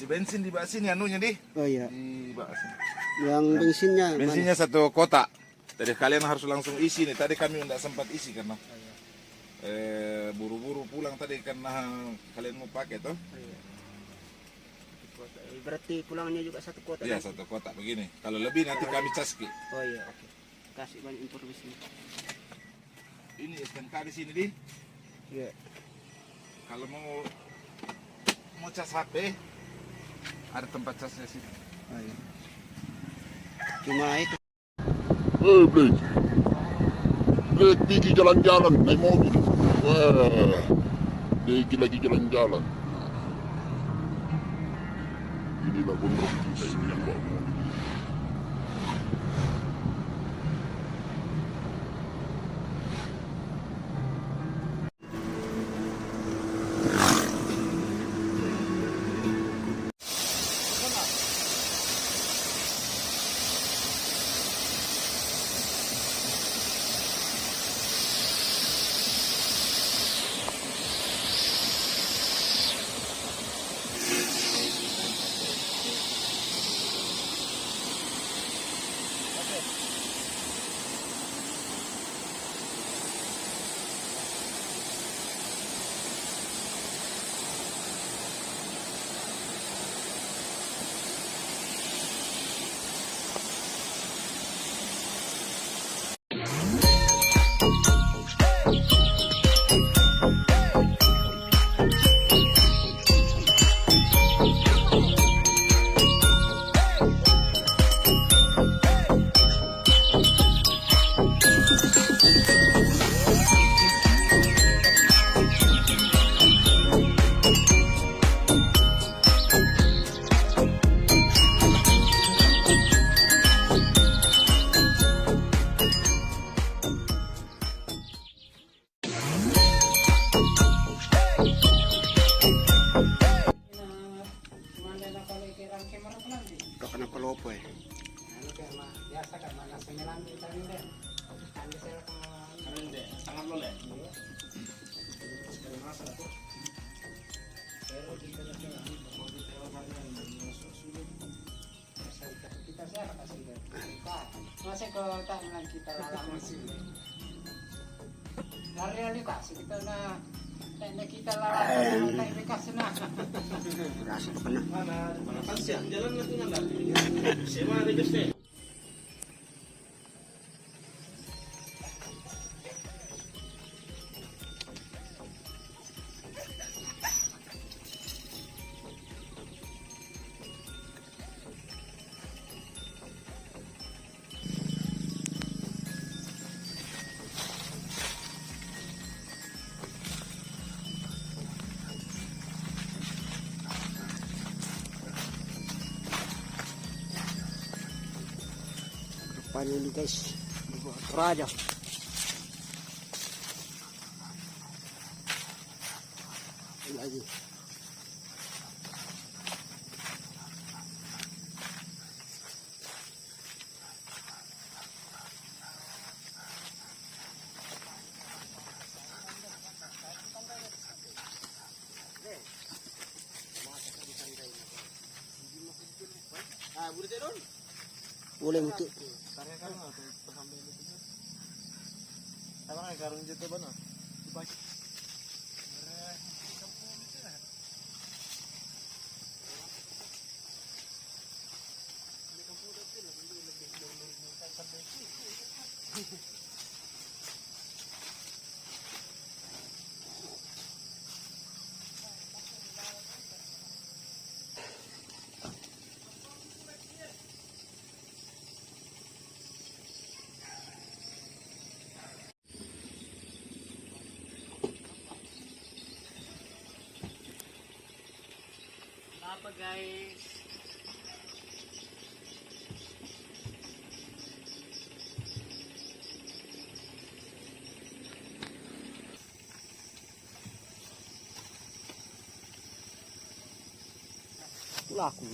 bensin di bawah sini anunya di. Oh iya. Di bawah sini. Yang bensinnya Bensinnya 1 kotak. Jadi kalian harus langsung isi nih. Tadi kami tidak sempat isi karena buru-buru pulang tadi karena kalian mau pakai toh. Berarti pulangnya juga 1 kotak. Iya, 1 kotak begini. Kalau lebih nanti kami caski. Oh iya, oke. Kasih banyak informasi. Ini STNK di sini di. Iya. Kalau mau cas HP ada tempat casnya sini. Oh iya. Cuma itu. Blake. Blake pergi jalan-jalan naik mobil. Wah, dia lagi jalan-jalan. Inilah gondrong kita ini yang bawa mobil. Kenapa ya? Masih kalau tak kita lalang masih. Realitas kita na teknik kita lalang teknik kasna. Rasa pernah. Mana kan sih jalan lagi nggak? Sewa ada just Depan ini guys, motor aja. Lagi. Boleh untuk karung jatuh mana? Apa guys? laku.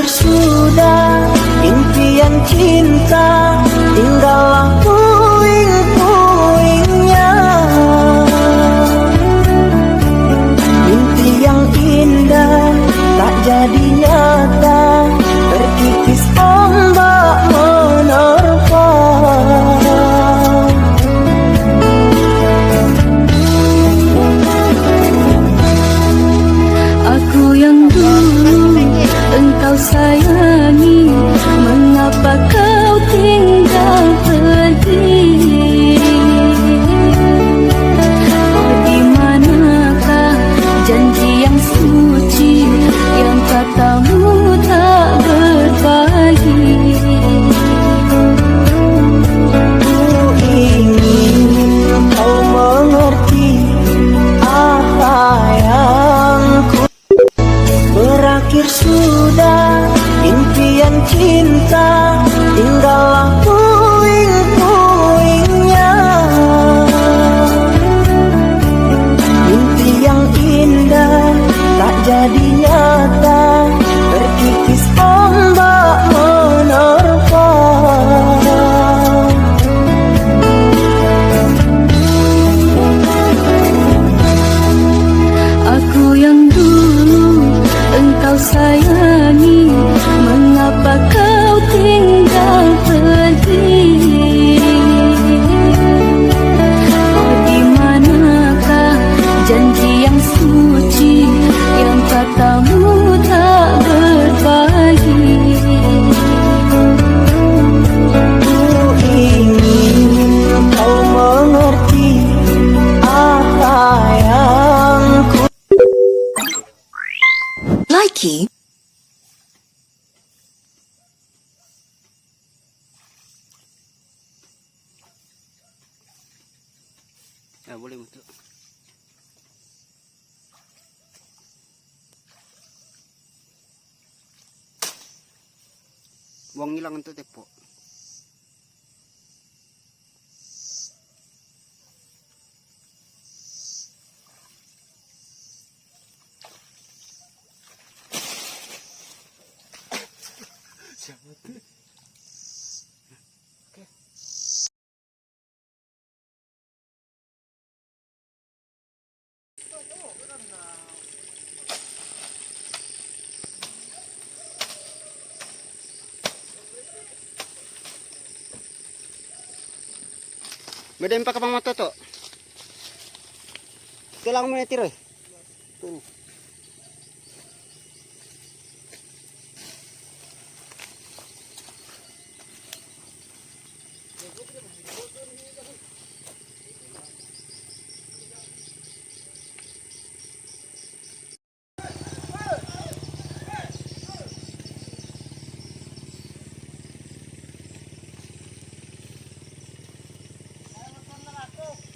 Berakhir sudah impian cinta, tinggallah puing-puingnya. Mimpi yang indah tak jadi nyata, terkikis ombak menerpa. Aku yang dulu engkau sayangi, mengapa kau tinggal pergi? Oh, di manakah janji yang suci yang katamu tak berbagi? Ku ingin kau mengerti apa yang ku. Berakhir sudah impian cinta, tinggallah puing-puingnya. Mimpi yang indah tak jadi nyata, terkikis ombak menerpa. Aku yang dulu engkau sayangi, mengapa kau tinggal pergi? Oh, di manakah janji yang suci yang katamu tak berbagi? Ku ingin kau mengerti apa yang ku. Likey. Ya boleh untuk. Buang hilang untuk tepok. Beda empat kapang mata tu. Kelang mana tirai? Tuh.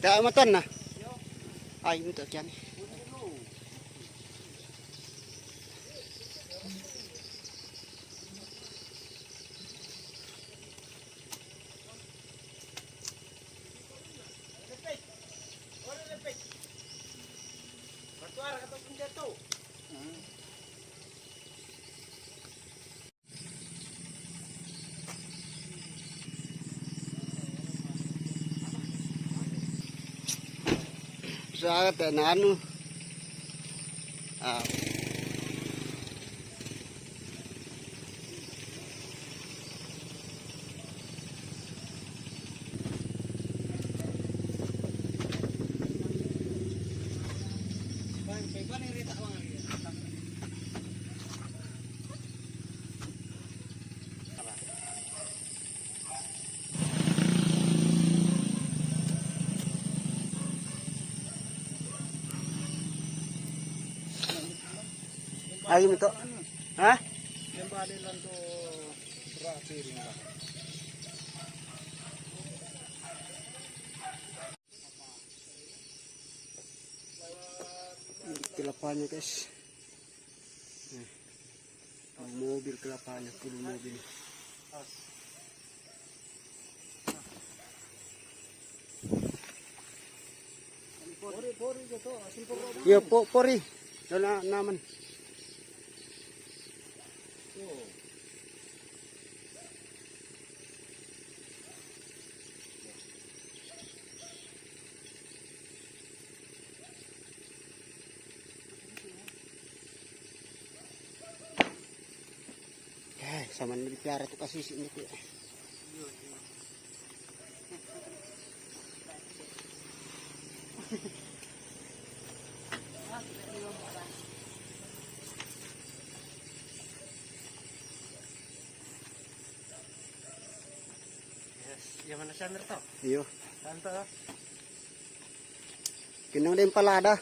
Dah matan nah. Ay, untuk kian. Sa anu. Ah. Ay, ito. Ha? Kembali lang to berarti rin. Kelapanya guys. Mobil kelapanya, full mobil. Pori gitu, simpur. Iya, pori. Dan naman. Sama na dipiara ito kasi si Nito. Yang mana sandar to? Iyo. Santo. Kinang din palada.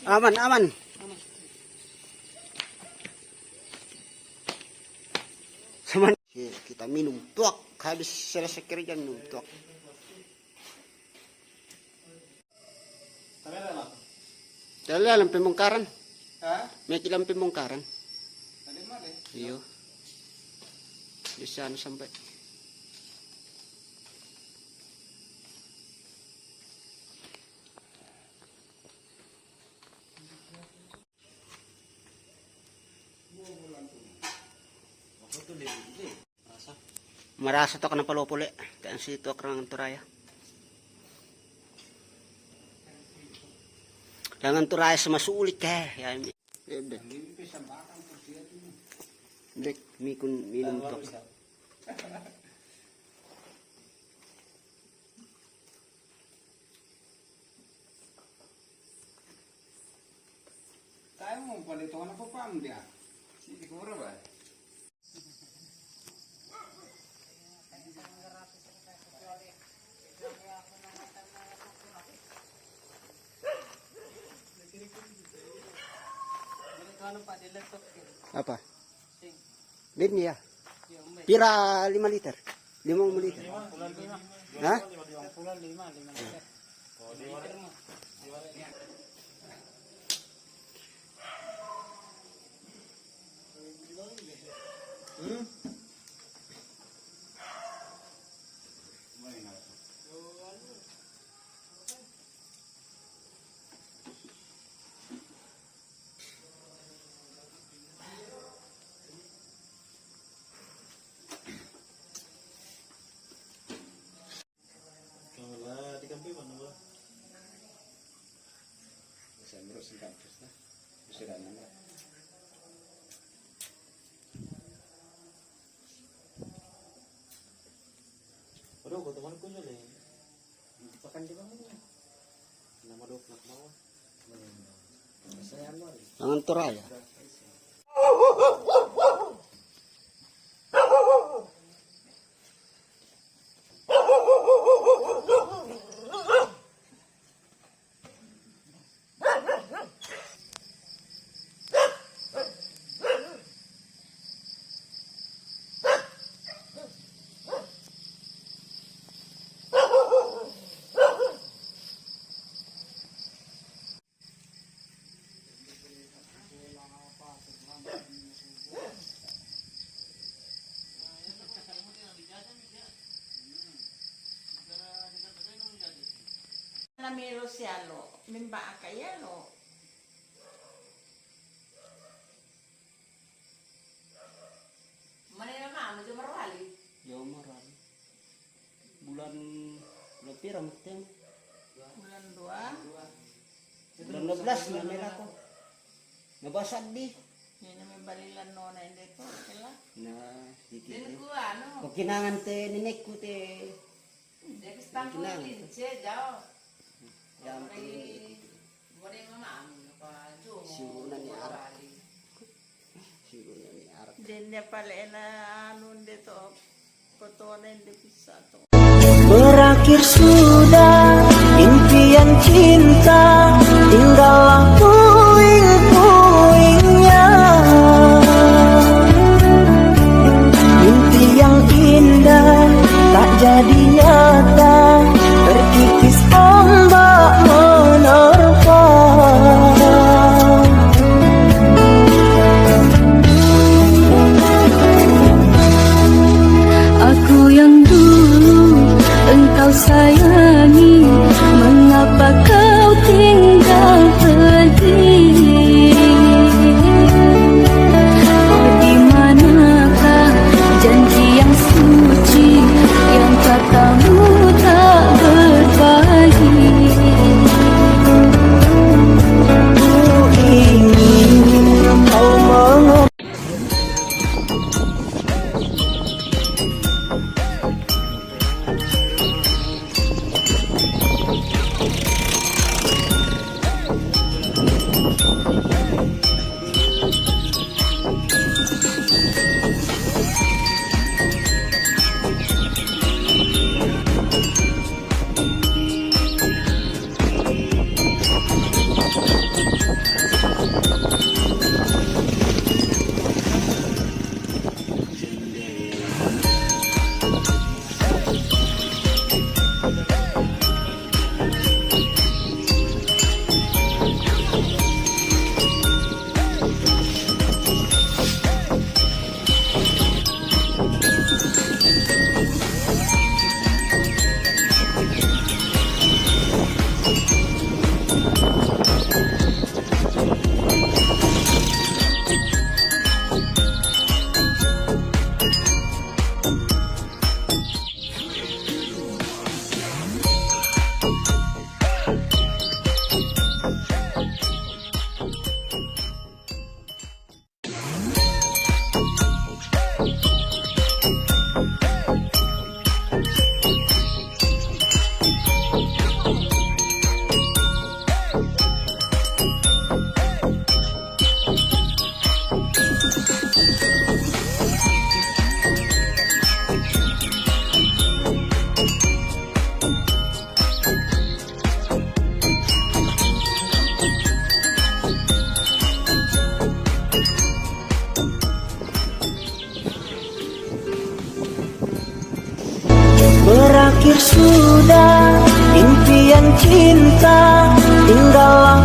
Aman, aman. Sama kita minum tuak, habis selesai kerja minum tuak. Dali alam pembongkaran. May kilang pembongkaran. Iyo. Di sana sampai. Marasa to ka ng palopole. Kaya situ ako ng turaya. Jangan turaya sa masulit ka. Dek, mikun minum to. Tayo mo pala ito na papam dia. Sige ko ba? Apa? Din niya. Pira 5 liter. 5 liter. Ha? Jangan turaya. Namiro siya lo, mimba kaya lo. Mana nama anu marwali? Jauh marah. Bulan pirang tem. Bulan 2. Bulan 12 na nila ko. Nabasag di. Yan may balilan nona hindi ko. Kala? Na dikit. Din ko ano? Kung kinangan te ninek ko te. Dek stang ko linche jao. Yang Boleh mama apa jo. siguro na ni Arap. Siguro na ni Arap. Din niya pala na ano dito. Foto na hindi bisa to. Berakhir sudah impian cinta, tinggallah puing-puingnya. Mimpi yang indah tak jadi nyata, terkikis ombak menerpa. Aku yang dulu engkau sayang. berakhir sudah, impian cinta tinggallah